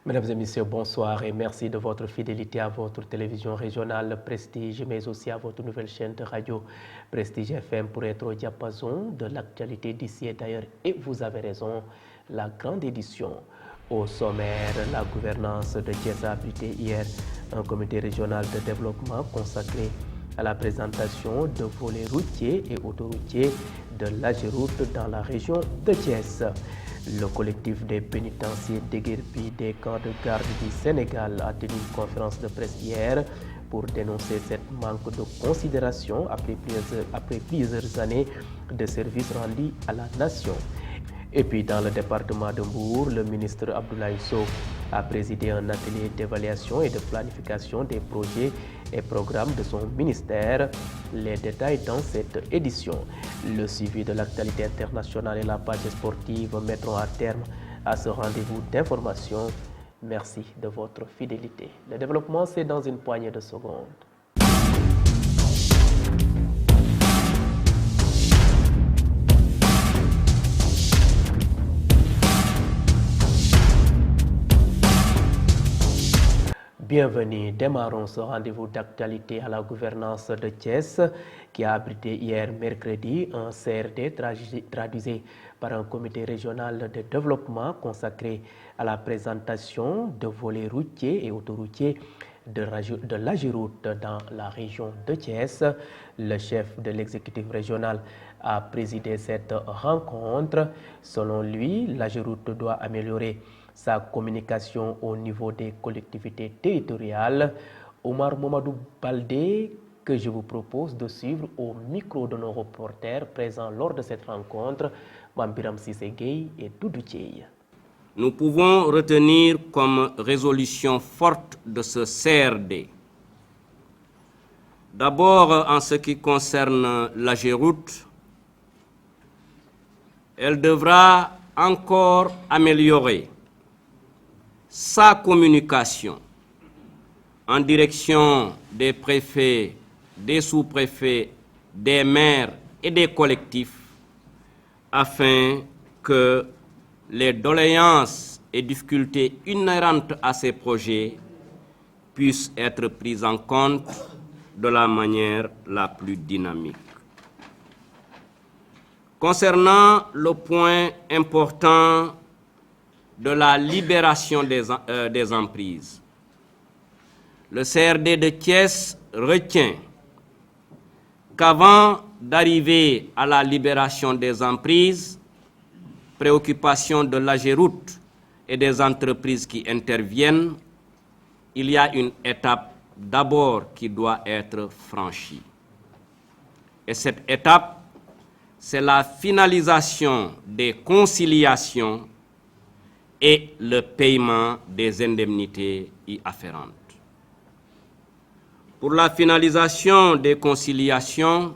Mesdames et messieurs, bonsoir et merci de votre fidélité à votre télévision régionale Prestige, mais aussi à votre nouvelle chaîne de radio Prestige FM pour être au diapason de l'actualité d'ici et d'ailleurs. Et vous avez raison, la grande édition. Au sommaire, la gouvernance de Thiès a abrité hier un comité régional de développement consacré à la présentation de volets routiers et autoroutiers de l'Ageroute dans la région de Thiès. Le collectif des pénitenciers déguerpis des camps de garde du Sénégal a tenu une conférence de presse hier pour dénoncer cette manque de considération après plusieurs années de services rendus à la nation. Et puis dans le département de Mbour, le ministre Abdoulaye Sow a présidé un atelier d'évaluation et de planification des projets et programmes de son ministère. Les détails dans cette édition. Le suivi de l'actualité internationale et la page sportive mettront à terme à ce rendez-vous d'information. Merci de votre fidélité. Le développement, c'est dans une poignée de secondes. Bienvenue, démarrons ce rendez-vous d'actualité à la gouvernance de Thiès qui a abrité hier mercredi un CRD traduit par un comité régional de développement consacré à la présentation de volets routiers et autoroutiers de l'Ageroute dans la région de Thiès. Le chef de l'exécutif régional a présidé cette rencontre. Selon lui, l'Ageroute doit améliorer sa communication au niveau des collectivités territoriales. Omar Momadou Baldé, que je vous propose de suivre au micro de nos reporters présents lors de cette rencontre, Mambiram Sissegei et Doudou Thiey. Nous pouvons retenir comme résolution forte de ce CRD. D'abord, en ce qui concerne l'Ageroute, elle devra encore améliorer sa communication en direction des préfets, des sous-préfets, des maires et des collectifs afin que les doléances et difficultés inhérentes à ces projets puissent être prises en compte de la manière la plus dynamique. Concernant le point important de la libération des emprises, le CRD de Thiès retient qu'avant d'arriver à la libération des emprises, préoccupation de l'Ageroute et des entreprises qui interviennent, il y a une étape d'abord qui doit être franchie. Et cette étape, c'est la finalisation des conciliations et le paiement des indemnités y afférentes. Pour la finalisation des conciliations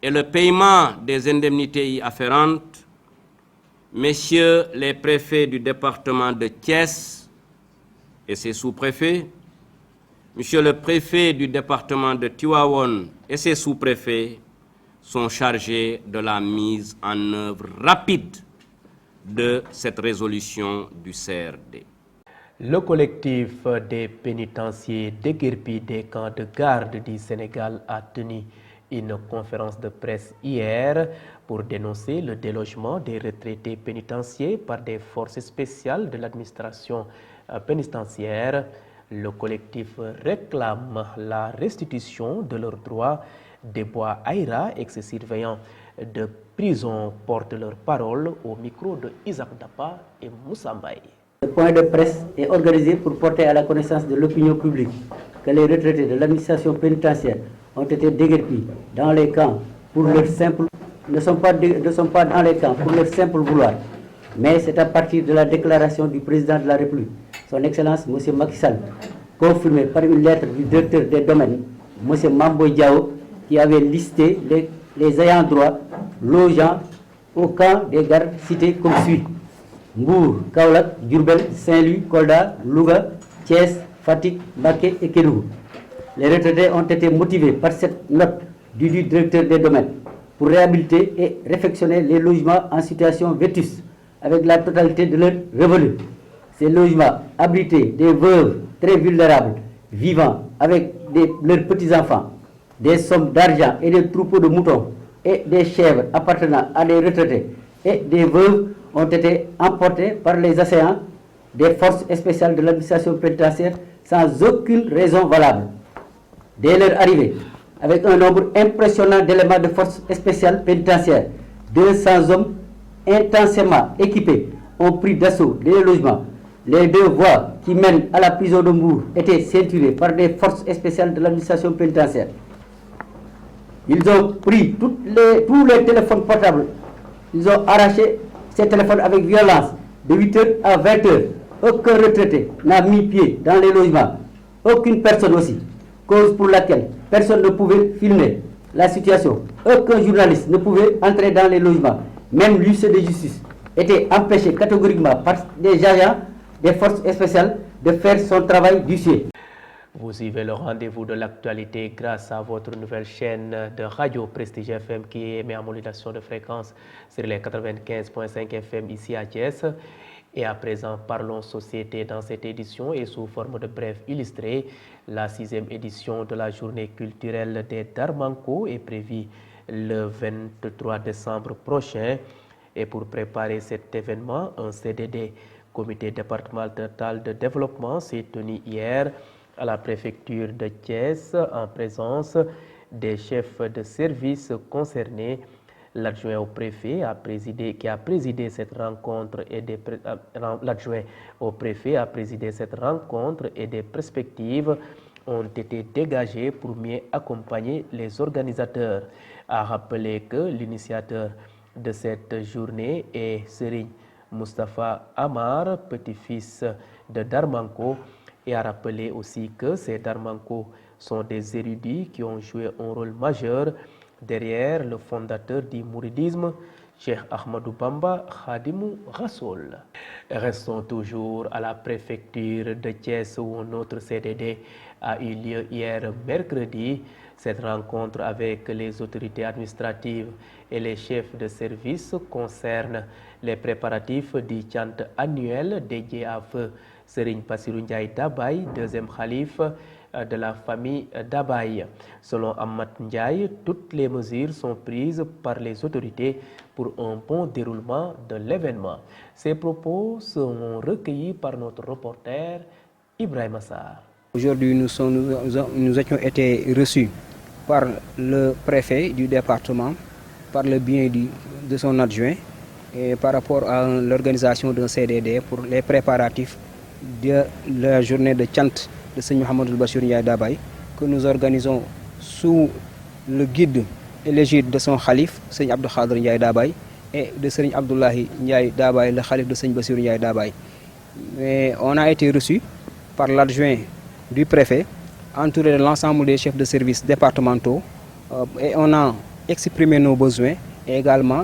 et le paiement des indemnités y afférentes, messieurs les préfets du département de Thiès et ses sous-préfets, monsieur le préfet du département de Tivaouane et ses sous-préfets sont chargés de la mise en œuvre rapide de cette résolution du CRD. Le collectif des pénitenciers déguerpis des camps de garde du Sénégal a tenu une conférence de presse hier pour dénoncer le délogement des retraités pénitentiaires par des forces spéciales de l'administration pénitentiaire. Le collectif réclame la restitution de leurs droits. Des Bois Aïra, ex-surveillants de prison, portent leur parole au micro de Isaac Dapa et Moussa Mbaye. Ce point de presse est organisé pour porter à la connaissance de l'opinion publique que les retraités de l'administration pénitentiaire ont été déguerpis dans les camps pour leur simple ne sont pas dans les camps pour leur simple vouloir, mais c'est à partir de la déclaration du président de la République, son Excellence M. Macky Sall, confirmée par une lettre du directeur des domaines, M. Mamboy Diao, qui avait listé les ayants droit logeant au camp des gardes cités comme suit: Mbour, Kaolack, Diourbel, Saint-Louis, Kolda, Louga, Thiès, Fatick, Mbacké et Kédougou. Les retraités ont été motivés par cette note du directeur des domaines pour réhabiliter et réfectionner les logements en situation vétuste avec la totalité de leurs revenus. ces logements abritaient des veuves très vulnérables, vivant avec leurs petits-enfants, des sommes d'argent et des troupeaux de moutons et des chèvres appartenant à des retraités et des veuves ont été emportés par les assaillants des forces spéciales de l'administration pénitentiaire sans aucune raison valable. Dès leur arrivée, avec un nombre impressionnant d'éléments de forces spéciales pénitentiaires, 200 hommes intensément équipés ont pris d'assaut les logements. Les 2 voies qui mènent à la prison de Mbour étaient ceinturées par des forces spéciales de l'administration pénitentiaire. Ils ont pris tous les téléphones portables. Ils ont arraché ces téléphones avec violence de 8h à 20h. Aucun retraité n'a mis pied dans les logements. Aucune personne aussi. Cause pour laquelle personne ne pouvait filmer la situation. Aucun journaliste ne pouvait entrer dans les logements. Même l'huissier de justice était empêché catégoriquement par des agents des forces spéciales de faire son travail d'huissier. Vous suivez le rendez-vous de l'actualité grâce à votre nouvelle chaîne de radio Prestige FM qui émet en modulation de fréquence sur les 95.5 FM ici à Thiès. Et à présent, parlons société dans cette édition et sous forme de bref illustré. La 6e édition de la journée culturelle des Darmanko est prévue le 23 décembre prochain. Et pour préparer cet événement, un CDD, comité départemental de développement, s'est tenu hier à la préfecture de Thiès en présence des chefs de service concernés. L'adjoint au préfet qui a présidé cette rencontre et l'adjoint au préfet a présidé cette rencontre et des perspectives ont été dégagées pour mieux accompagner les organisateurs. A rappelé que l'initiateur de cette journée est Serigne Moustapha Amar, petit-fils de Darmanko, et a rappelé aussi que ces Darmanko sont des érudits qui ont joué un rôle majeur derrière le fondateur du mouridisme, Cheikh Ahmadou Bamba Khadimou Rassoul. Restons toujours à la préfecture de Thiès où un autre CDD a eu lieu hier mercredi. Cette rencontre avec les autorités administratives et les chefs de service concerne les préparatifs du chant annuel dédié à feu Serigne Bassirou Ndiaye Dabaye, deuxième khalife de la famille Dabaye. Selon Ahmad Ndiaye, toutes les mesures sont prises par les autorités pour un bon déroulement de l'événement. Ces propos seront recueillis par notre reporter Ibrahima Sarr. Aujourd'hui, nous étions été reçus par le préfet du département, par le biais de son adjoint, et par rapport à l'organisation d'un CDD pour les préparatifs de la journée de chant de Seigneur Mohamed Bassirou Ndiaye Dabaye, que nous organisons sous le guide et l'égide de son khalife, Seigneur Abdou Khadr Ndiaye Dabaye, et de Seigneur Abdoulahi Ndiaye Dabaye, le khalife de Seigneur Bassirou Ndiaye Dabaye. Mais on a été reçus par l'adjoint du préfet, entouré de l'ensemble des chefs de services départementaux, et on a exprimé nos besoins et également,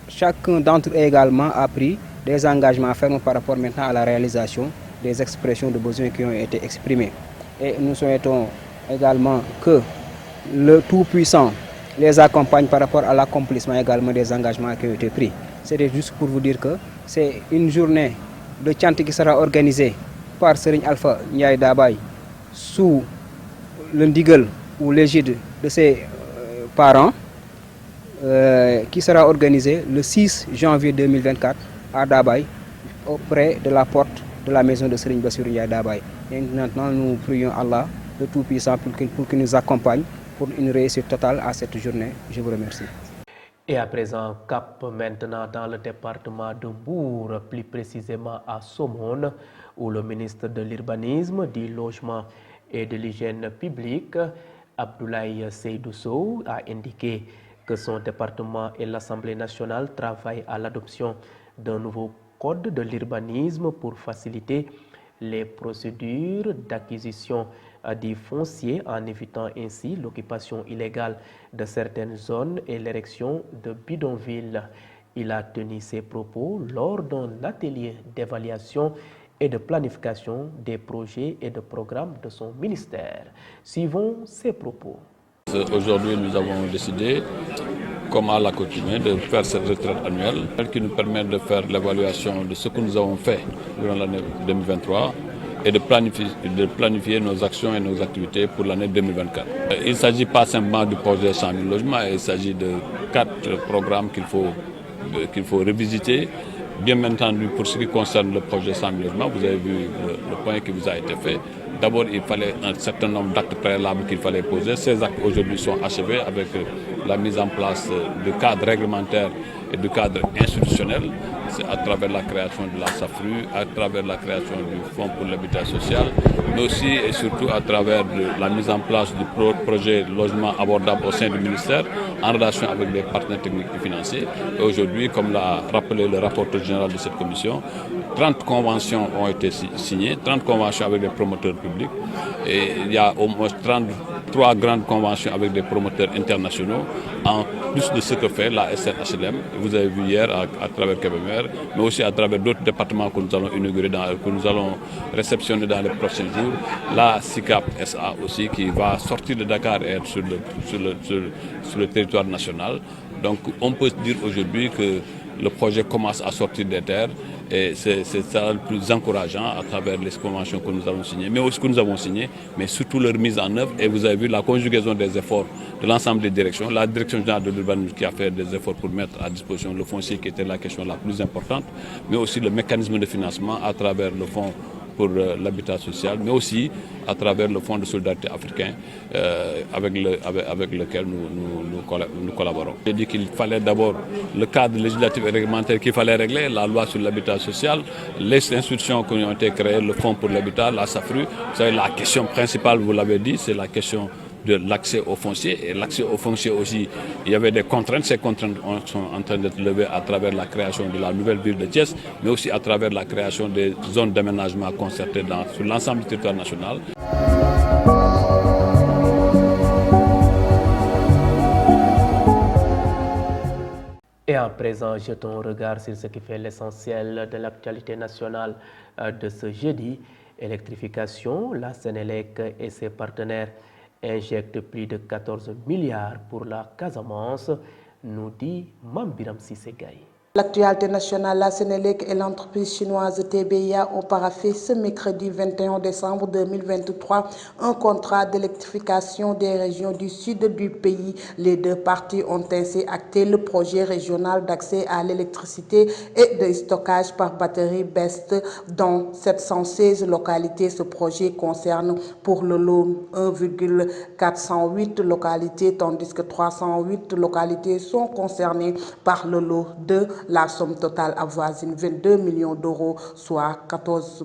chacun d'entre eux également a pris des engagements fermes par rapport maintenant à la réalisation des expressions de besoins qui ont été exprimées. Et nous souhaitons également que le Tout-Puissant les accompagne par rapport à l'accomplissement également des engagements qui ont été pris. C'était juste pour vous dire que c'est une journée de chant qui sera organisée par Serigne Alpha Ndiaye Dabaye sous le ndigal ou l'égide de ses parents, qui sera organisée le 6 janvier 2024 à Dabaye, auprès de la porte de la maison de Serigne Bassirou Ndiaye Dabaye. Et maintenant, nous prions Allah, le Tout-Puissant, pour qu'il nous accompagne pour une réussite totale à cette journée. Je vous remercie. Et à présent, cap maintenant dans le département de Mbour, plus précisément à Somone, où le ministre de l'Urbanisme, du Logement et de l'Hygiène publique, Abdoulaye Seydou Sow, a indiqué que son département et l'Assemblée nationale travaillent à l'adoption d'un nouveau code de l'urbanisme pour faciliter les procédures d'acquisition du foncier en évitant ainsi l'occupation illégale de certaines zones et l'érection de bidonvilles. Il a tenu ses propos lors d'un atelier d'évaluation et de planification des projets et de programmes de son ministère. Suivons ses propos. Aujourd'hui, nous avons décidé comme à l'accoutumée, de faire cette retraite annuelle qui nous permet de faire l'évaluation de ce que nous avons fait durant l'année 2023 et de planifier nos actions et nos activités pour l'année 2024. Il ne s'agit pas simplement du projet 100 000 logements, il s'agit de 4 programmes qu'il faut revisiter. Bien entendu, pour ce qui concerne le projet 100 000 logements, vous avez vu le point qui vous a été fait. D'abord, il fallait un certain nombre d'actes préalables qu'il fallait poser. Ces actes aujourd'hui sont achevés avec la mise en place du cadre réglementaire et du cadre institutionnel. C'est à travers la création de la SAFRU, à travers la création du Fonds pour l'habitat social, mais aussi et surtout à travers la mise en place du projet logement abordable au sein du ministère en relation avec les partenaires techniques et financiers. Et aujourd'hui, comme l'a rappelé le rapporteur général de cette commission, 30 conventions ont été signées, 30 conventions avec des promoteurs publics et il y a au moins 33 grandes conventions avec des promoteurs internationaux en plus de ce que fait la SNHLM. Vous avez vu hier à travers Kébémer, mais aussi à travers d'autres départements que nous allons inaugurer, que nous allons réceptionner dans les prochains jours. La SICAP SA aussi qui va sortir de Dakar et être sur le territoire national. Donc on peut dire aujourd'hui que le projet commence à sortir des terres et c'est ça le plus encourageant à travers les conventions que nous allons signer, mais aussi que nous avons signées, mais surtout leur mise en œuvre. Et vous avez vu la conjugaison des efforts de l'ensemble des directions. La direction générale de l'urbanisme qui a fait des efforts pour mettre à disposition le foncier qui était la question la plus importante, mais aussi le mécanisme de financement à travers le fonds pour l'habitat social, mais aussi à travers le Fonds de solidarité africain avec lequel nous collaborons. J'ai dit qu'il fallait d'abord le cadre législatif et réglementaire qu'il fallait régler, la loi sur l'habitat social, les institutions qui ont été créées, le Fonds pour l'habitat, la SAFRU. Vous savez, la question principale, vous l'avez dit, c'est la question de l'accès aux fonciers. Et l'accès aux fonciers aussi, il y avait des contraintes. Ces contraintes sont en train d'être levées à travers la création de la nouvelle ville de Thiès, mais aussi à travers la création des zones d'aménagement concertées sur l'ensemble du territoire national. Et à présent, jetons un regard sur ce qui fait l'essentiel de l'actualité nationale de ce jeudi. Électrification, la Sénélec et ses partenaires injectent plus de 14 milliards pour la Casamance, nous dit Mambiram Sissegaï. L'actualité nationale, la Sénélec et l'entreprise chinoise TBIA ont paraphé ce mercredi 21 décembre 2023 un contrat d'électrification des régions du sud du pays. Les deux parties ont ainsi acté le projet régional d'accès à l'électricité et de stockage par batterie BEST dans 716 localités. Ce projet concerne pour le lot 1,408 localités, tandis que 308 localités sont concernées par le lot 2. La somme totale avoisine 22 millions d'euros, soit 14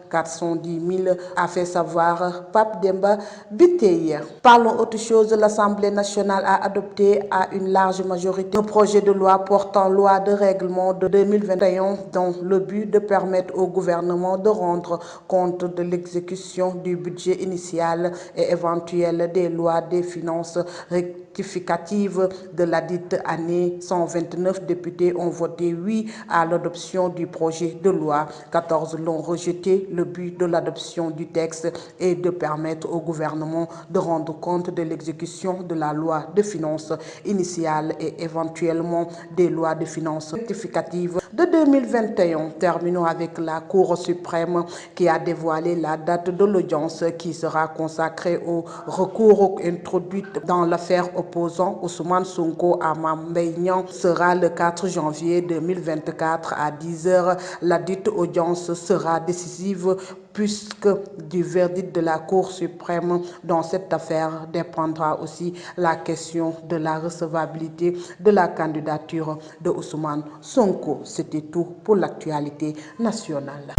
410 000, a fait savoir Pape Demba Biteye. Parlons autre chose, l'Assemblée nationale a adopté à une large majorité un projet de loi portant loi de règlement de 2021 dont le but de permettre au gouvernement de rendre compte de l'exécution du budget initial et éventuel des lois des finances rectificatives de la dite année. 129 députés ont voté oui à l'adoption du projet de loi. 14 l'ont rejeté. Le but de l'adoption du texte est de permettre au gouvernement de rendre compte de l'exécution de la loi de finances initiale et éventuellement des lois de finances rectificatives de 2021. Terminons avec la Cour suprême qui a dévoilé la date de l'audience qui sera consacrée au recours introduit dans l'affaire opposant Ousmane Sonko à Mame Mbaye Niang. Sera le 4 janvier 2024 à 10h. La dite audience sera décisive puisque du verdict de la Cour suprême dans cette affaire dépendra aussi la question de la recevabilité de la candidature de Ousmane Sonko. C'était tout pour l'actualité nationale.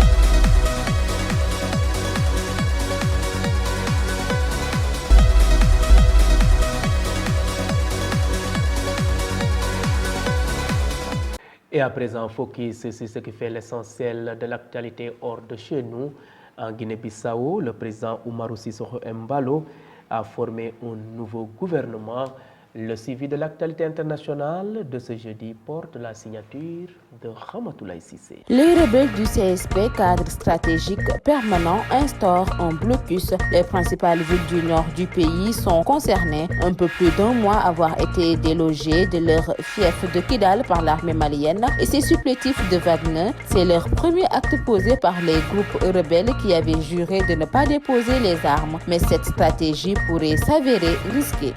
Et à présent, focus sur ce qui fait l'essentiel de l'actualité hors de chez nous. En Guinée-Bissau, le président Umaru Sissoco Embalo a formé un nouveau gouvernement. Le suivi de l'actualité internationale de ce jeudi porte la signature de Ramatoulaye Cissé. Les rebelles du CSP, cadre stratégique permanent, instaurent un blocus. Les principales villes du nord du pays sont concernées. Un peu plus d'un mois avoir été délogés de leur fief de Kidal par l'armée malienne et ses supplétifs de Wagner. C'est leur premier acte posé par les groupes rebelles qui avaient juré de ne pas déposer les armes. Mais cette stratégie pourrait s'avérer risquée.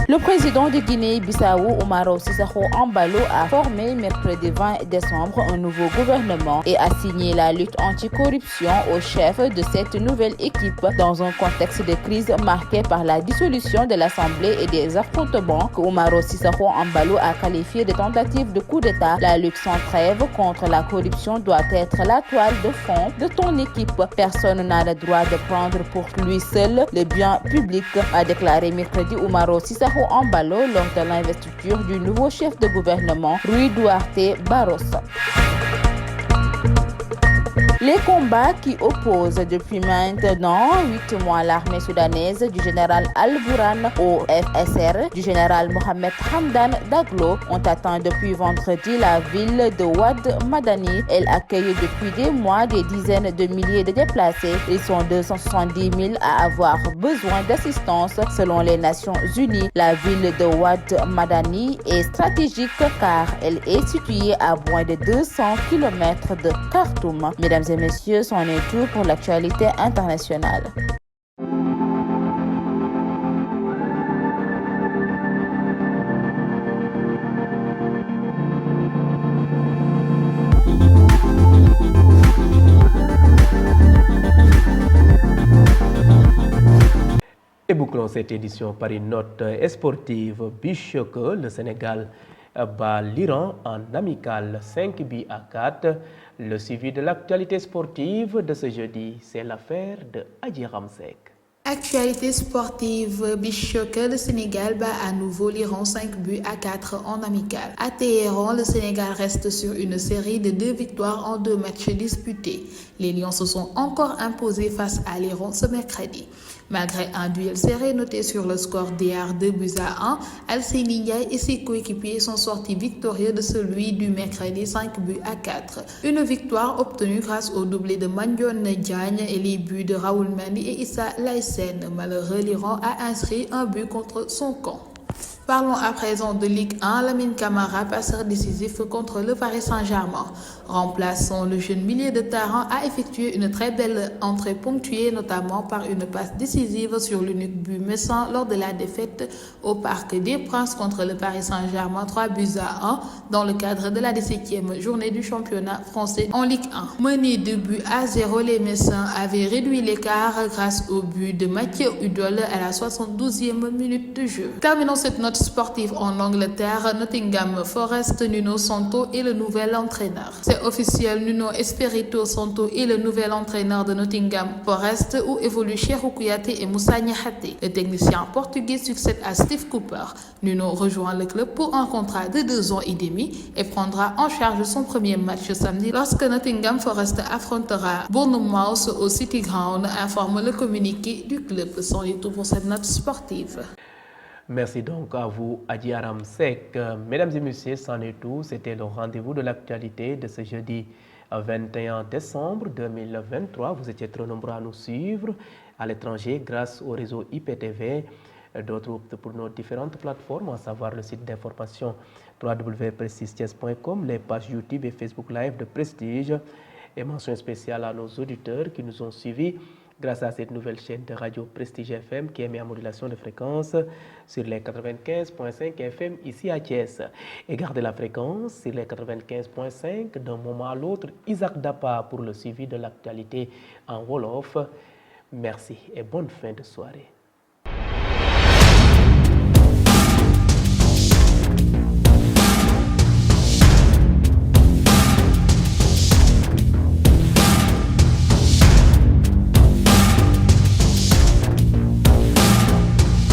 Le président de Guinée-Bissau, Umaro Sissoco Embalo, a formé mercredi 20 décembre un nouveau gouvernement et a signé la lutte anticorruption au chef de cette nouvelle équipe dans un contexte de crise marqué par la dissolution de l'Assemblée et des affrontements que Umaro Sissoco Embalo a qualifié de tentative de coup d'État. La lutte sans trêve contre la corruption doit être la toile de fond de ton équipe. Personne n'a le droit de prendre pour lui seul le bien public, a déclaré mercredi Umaro Sissoco Embalo lors de l'investiture du nouveau chef de gouvernement, Rui Duarte Barroso. Les combats qui opposent depuis maintenant 8 mois l'armée soudanaise du général Al-Bourhan au FSR du général Mohamed Hamdan Daglo ont atteint depuis vendredi la ville de Wad Madani. Elle accueille depuis des mois des dizaines de milliers de déplacés. Ils sont 270 000 à avoir besoin d'assistance selon les Nations Unies. La ville de Wad Madani est stratégique car elle est située à moins de 200 km de Khartoum. Mesdames et messieurs, c'en est tout pour l'actualité internationale. Et bouclons cette édition par une note sportive. Bichoque, le Sénégal bat l'Iran en amical 5-4. Le suivi de l'actualité sportive de ce jeudi, c'est l'affaire de Adji Ramsek. Actualité sportive, Bichoque, le Sénégal bat à nouveau l'Iran 5-4 en amical. À Téhéran, le Sénégal reste sur une série de 2 victoires en 2 matchs disputés. Les Lions se sont encore imposés face à l'Iran ce mercredi. Malgré un duel serré noté sur le score DR 2-1, Al-Seyni Ndiaye et ses coéquipiers sont sortis victorieux de celui du mercredi 5-4. Une victoire obtenue grâce au doublé de Mandione Diagne et les buts de Raoul Mendy et Issa Laïsen. Malheureux, l'Iran a inscrit un but contre son camp. Parlons à présent de Ligue 1. Lamine Camara, passeur décisif contre le Paris Saint-Germain. Remplaçant, le jeune milieu de terrain a effectué une très belle entrée ponctuée notamment par une passe décisive sur l'unique but messin lors de la défaite au Parc des Princes contre le Paris Saint-Germain 3-1 dans le cadre de la 17e journée du championnat français en Ligue 1. Menés 2-0, les Messins avaient réduit l'écart grâce au but de Mathieu Udol à la 72e minute de jeu. Terminons cette note sportive en Angleterre. Nottingham Forest, Nuno Santo est le nouvel entraîneur. C'est officiel, Nuno Espirito Santo est le nouvel entraîneur de Nottingham Forest où évoluent Cheikhou Kouyaté et Moussa Niakhaté. Le technicien portugais succède à Steve Cooper. Nuno rejoint le club pour un contrat de 2 ans et demi et prendra en charge son premier match samedi lorsque Nottingham Forest affrontera Bournemouth au City Ground, informe le communiqué du club. C'en est tout pour cette note sportive. Merci donc à vous, Adji Ramsek. Mesdames et messieurs, c'en est tout. C'était le rendez-vous de l'actualité de ce jeudi 21 décembre 2023. Vous étiez trop nombreux à nous suivre à l'étranger grâce au réseau IPTV. D'autres optent pour nos différentes plateformes, à savoir le site d'information www.prestigethies.com, les pages YouTube et Facebook Live de Prestige. Et mention spéciale à nos auditeurs qui nous ont suivis grâce à cette nouvelle chaîne de radio Prestige FM qui émet en modulation de fréquence sur les 95.5 FM ici à Thiès. Et gardez la fréquence sur les 95.5 d'un moment à l'autre. Isaac Dapa pour le suivi de l'actualité en Wolof. Merci et bonne fin de soirée.